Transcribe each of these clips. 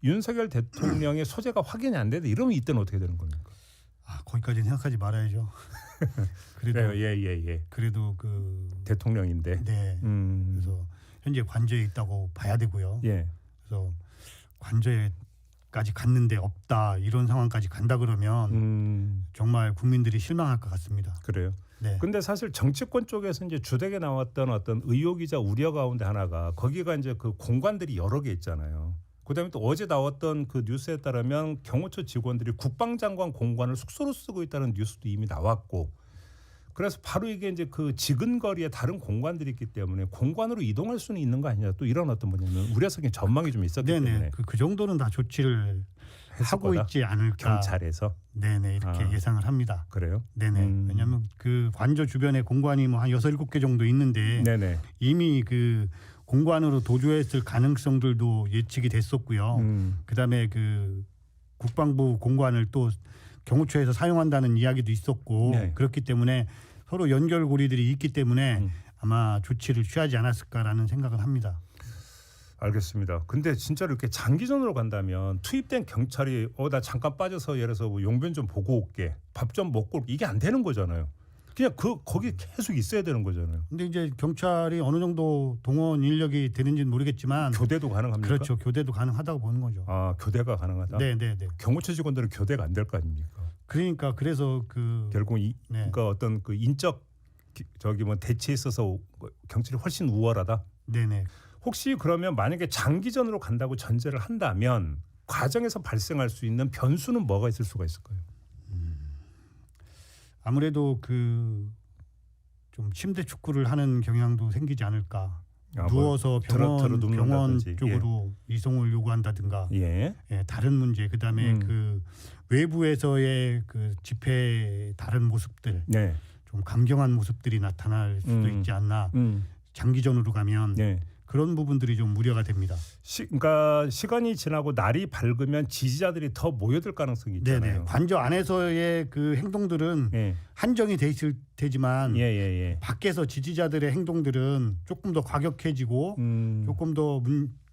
윤석열 대통령의 소재가 확인이 안 되는데 이러면 이때는 어떻게 되는 겁니까? 거기까지는 생각하지 말아야죠. 그래도 예. 그래도 그 대통령인데. 네. 그래서 현재 관저에 있다고 봐야 되고요. 예. 그래서 관저에까지 갔는데 없다 이런 상황까지 간다 그러면 정말 국민들이 실망할 것 같습니다. 그래요. 네. 근데 사실 정치권 쪽에서 이제 주되게 나왔던 어떤 의혹이자 우려 가운데 하나가 거기가 이제 그 공관들이 여러 개 있잖아요. 그다음에 또 어제 나왔던 그 뉴스에 따르면 경호처 직원들이 국방장관 공관을 숙소로 쓰고 있다는 뉴스도 이미 나왔고, 그래서 바로 이게 이제 그 지근거리에 다른 공관들이 있기 때문에 공관으로 이동할 수는 있는 거 아니냐, 또 이런 어떤 뭐냐면 우려적인 전망이 좀 있었기 때문에 그 정도는 다 조치를 하고 거다? 있지 않을까. 경찰에서. 네네 이렇게 예상을 합니다. 그래요? 네네. 왜냐하면 그 관저 주변에 공관이 뭐 한 6-7개 정도 있는데 네네. 이미 그 공관으로 도주했을 가능성들도 예측이 됐었고요. 그다음에 그 국방부 공관을 또 경호처에서 사용한다는 이야기도 있었고 네. 그렇기 때문에 서로 연결고리들이 있기 때문에 아마 조치를 취하지 않았을까라는 생각을 합니다. 알겠습니다. 근데 진짜로 이렇게 장기전으로 간다면 투입된 경찰이 나 잠깐 빠져서 예를 들어서 뭐 용변 좀 보고 올게, 밥 좀 먹고 올게, 이게 안 되는 거잖아요. 그냥 거기 계속 있어야 되는 거잖아요. 근데 이제 경찰이 어느 정도 동원 인력이 되는지는 모르겠지만 교대도 가능합니까? 그렇죠. 교대도 가능하다고 보는 거죠. 교대가 가능하다. 네. 경호처 직원들은 교대가 안 될 거 아닙니까? 그러니까 그래서 결국 그러니까 어떤 그 인적 대치에 있어서 경찰이 훨씬 우월하다. 네네. 혹시 그러면 만약에 장기전으로 간다고 전제를 한다면 과정에서 발생할 수 있는 변수는 뭐가 있을 수가 있을까요? 아무래도 그 좀 침대 축구를 하는 경향도 생기지 않을까. 누워서 병원 쪽으로 이송을 요구한다든가. 다른 문제. 그다음에 그 외부에서의 그 집회 다른 모습들, 좀 강경한 모습들이 나타날 수도 있지 않나. 장기전으로 가면 그런 부분들이 좀 우려가 됩니다. 그러니까 시간이 지나고 날이 밝으면 지지자들이 더 모여들 가능성이 있잖아요. 네네. 관저 안에서의 그 행동들은 한정이 돼 있을 테지만 밖에서 지지자들의 행동들은 조금 더 과격해지고 조금 더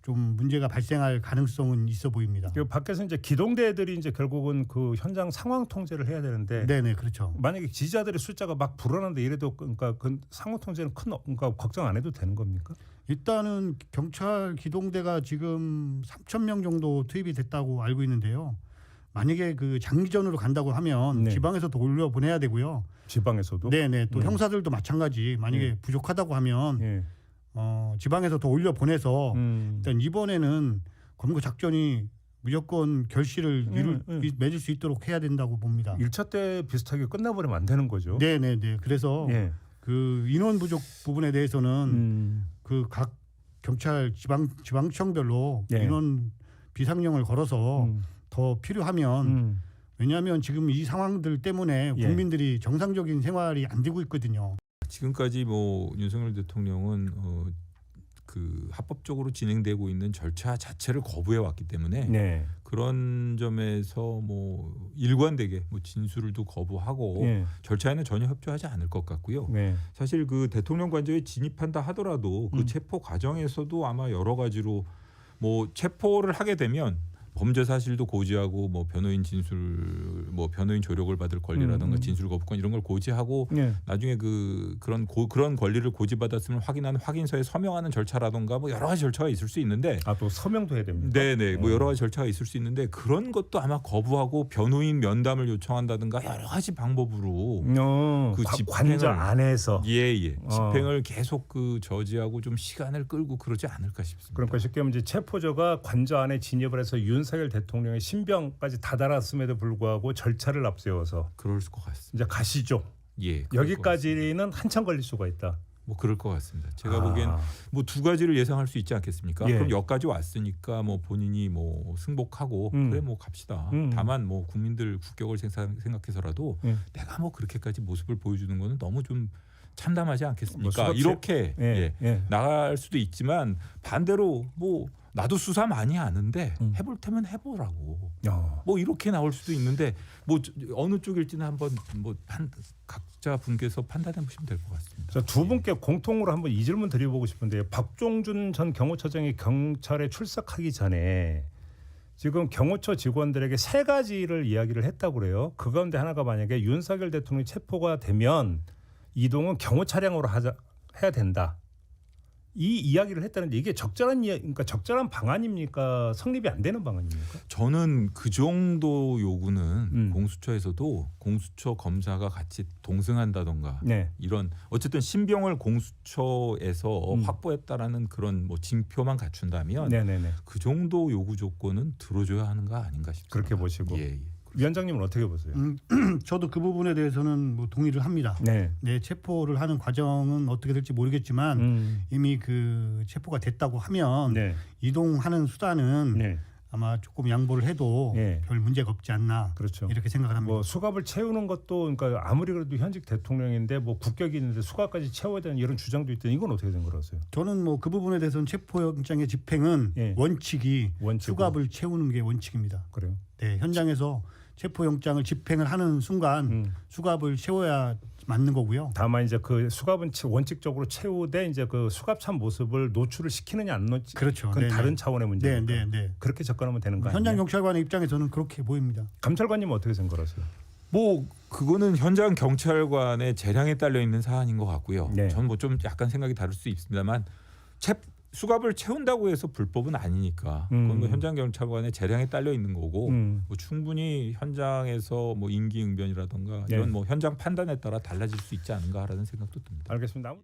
좀 문제가 발생할 가능성은 있어 보입니다. 그 밖에서 이제 기동대들이 이제 결국은 그 현장 상황 통제를 해야 되는데, 네네 그렇죠. 만약에 지지자들의 숫자가 막 불어난다 이래도 그러니까 그 상황 통제는 그러니까 걱정 안 해도 되는 겁니까? 일단은 경찰 기동대가 지금 3,000명 정도 투입이 됐다고 알고 있는데요. 만약에 그 장기전으로 간다고 하면 지방에서도 올려 보내야 되고요. 지방에서도? 네네. 또 형사들도 마찬가지. 만약에 부족하다고 하면 지방에서 더 올려 보내서 일단 이번에는 검거 작전이 무조건 결실을 맺을 수 있도록 해야 된다고 봅니다. 1차 때 비슷하게 끝나버리면 안 되는 거죠. 네네네. 그래서 그 인원 부족 부분에 대해서는 그 각 경찰 지방청별로 인원 비상령을 걸어서 더 필요하면 왜냐하면 지금 이 상황들 때문에 국민들이 정상적인 생활이 안 되고 있거든요. 지금까지 뭐 윤석열 대통령은 그 합법적으로 진행되고 있는 절차 자체를 거부해 왔기 때문에 그런 점에서 뭐 일관되게 뭐 진술도 거부하고 절차에는 전혀 협조하지 않을 것 같고요. 사실 그 대통령 관저에 진입한다 하더라도 그 체포 과정에서도 아마 여러 가지로 뭐 체포를 하게 되면 범죄 사실도 고지하고 뭐 변호인 진술, 뭐 변호인 조력을 받을 권리라든가 진술 거부권 이런 걸 고지하고 나중에 그런 권리를 고지받았음을 확인하는 확인서에 서명하는 절차라든가 뭐 여러 가지 절차가 있을 수 있는데 또 서명도 해야 됩니다. 네네, 뭐 여러 가지 절차가 있을 수 있는데 그런 것도 아마 거부하고 변호인 면담을 요청한다든가 여러 가지 방법으로 그 관저 안에서 집행을 계속 그 저지하고 좀 시간을 끌고 그러지 않을까 싶습니다. 그러니까 쉽게 말하면 이제 체포자가 관저 안에 진입을 해서 윤석열 대통령의 신병까지 다다랐음에도 불구하고 절차를 앞세워서 그럴 것 같습니다. 이제 가시죠. 여기까지는 한참 걸릴 수가 있다. 뭐 그럴 것 같습니다. 제가 보기엔 뭐 두 가지를 예상할 수 있지 않겠습니까? 그럼 여기까지 왔으니까 뭐 본인이 뭐 승복하고 그래 뭐 갑시다. 다만 뭐 국민들 국격을 생각해서라도 내가 뭐 그렇게까지 모습을 보여주는 거는 너무 좀 참담하지 않겠습니까? 이렇게 나갈 수도 있지만 반대로 뭐 나도 수사 많이 아는데 해볼 테면 해보라고. 뭐 이렇게 나올 수도 있는데 뭐 어느 쪽일지는 한번 뭐 각자 분께서 판단해 보시면 될 것 같습니다. 자, 두 분께 공통으로 한번 이 질문 드려보고 싶은데 박종준 전 경호처장이 경찰에 출석하기 전에 지금 경호처 직원들에게 3가지를 이야기를 했다고 그래요. 그 가운데 하나가 만약에 윤석열 대통령이 체포가 되면 이동은 경호 차량으로 해야 된다. 이 이야기를 했다는데 이게 그러니까 적절한 방안입니까? 성립이 안 되는 방안입니까? 저는 그 정도 요구는 공수처에서도 공수처 검사가 같이 동승한다던가 네. 이런 어쨌든 신병을 공수처에서 확보했다라는 그런 뭐 징표만 갖춘다면 그 정도 요구 조건은 들어줘야 하는 거 아닌가 싶습니다. 그렇게 보시고. 예. 위원장님은 어떻게 보세요? 저도 그 부분에 대해서는 뭐 동의를 합니다. 네, 체포를 하는 과정은 어떻게 될지 모르겠지만 이미 그 체포가 됐다고 하면 이동하는 수단은 아마 조금 양보를 해도 별 문제가 없지 않나 그렇죠. 이렇게 생각을 합니다. 뭐 수갑을 채우는 것도 그러니까 아무리 그래도 현직 대통령인데 뭐 국격이 있는데 수갑까지 채워야 되는 이런 주장도 있던데 이건 어떻게 된 거라서요? 저는 뭐 그 부분에 대해서는 체포영장의 집행은 원칙이 수갑을 채우는 게 원칙입니다. 그래요? 네, 현장에서 체포영장을 집행을 하는 순간 수갑을 채워야 맞는 거고요. 다만 이제 그 수갑은 원칙적으로 채우되 이제 그 수갑 찬 모습을 노출을 시키느냐 안 노출, 그렇죠. 그건 다른 차원의 문제니까. 네. 그렇게 접근하면 되는 거 아니에요? 현장 경찰관의 입장에서는 그렇게 보입니다. 감찰관님은 어떻게 생각하세요? 뭐 그거는 현장 경찰관의 재량에 딸려 있는 사안인 것 같고요. 저는 뭐 좀 약간 생각이 다를 수 있습니다만 수갑을 채운다고 해서 불법은 아니니까 그건 뭐 현장 경찰관의 재량에 딸려 있는 거고 뭐 충분히 현장에서 뭐 임기응변이라든가 이런 뭐 현장 판단에 따라 달라질 수 있지 않은가라는 생각도 듭니다. 알겠습니다.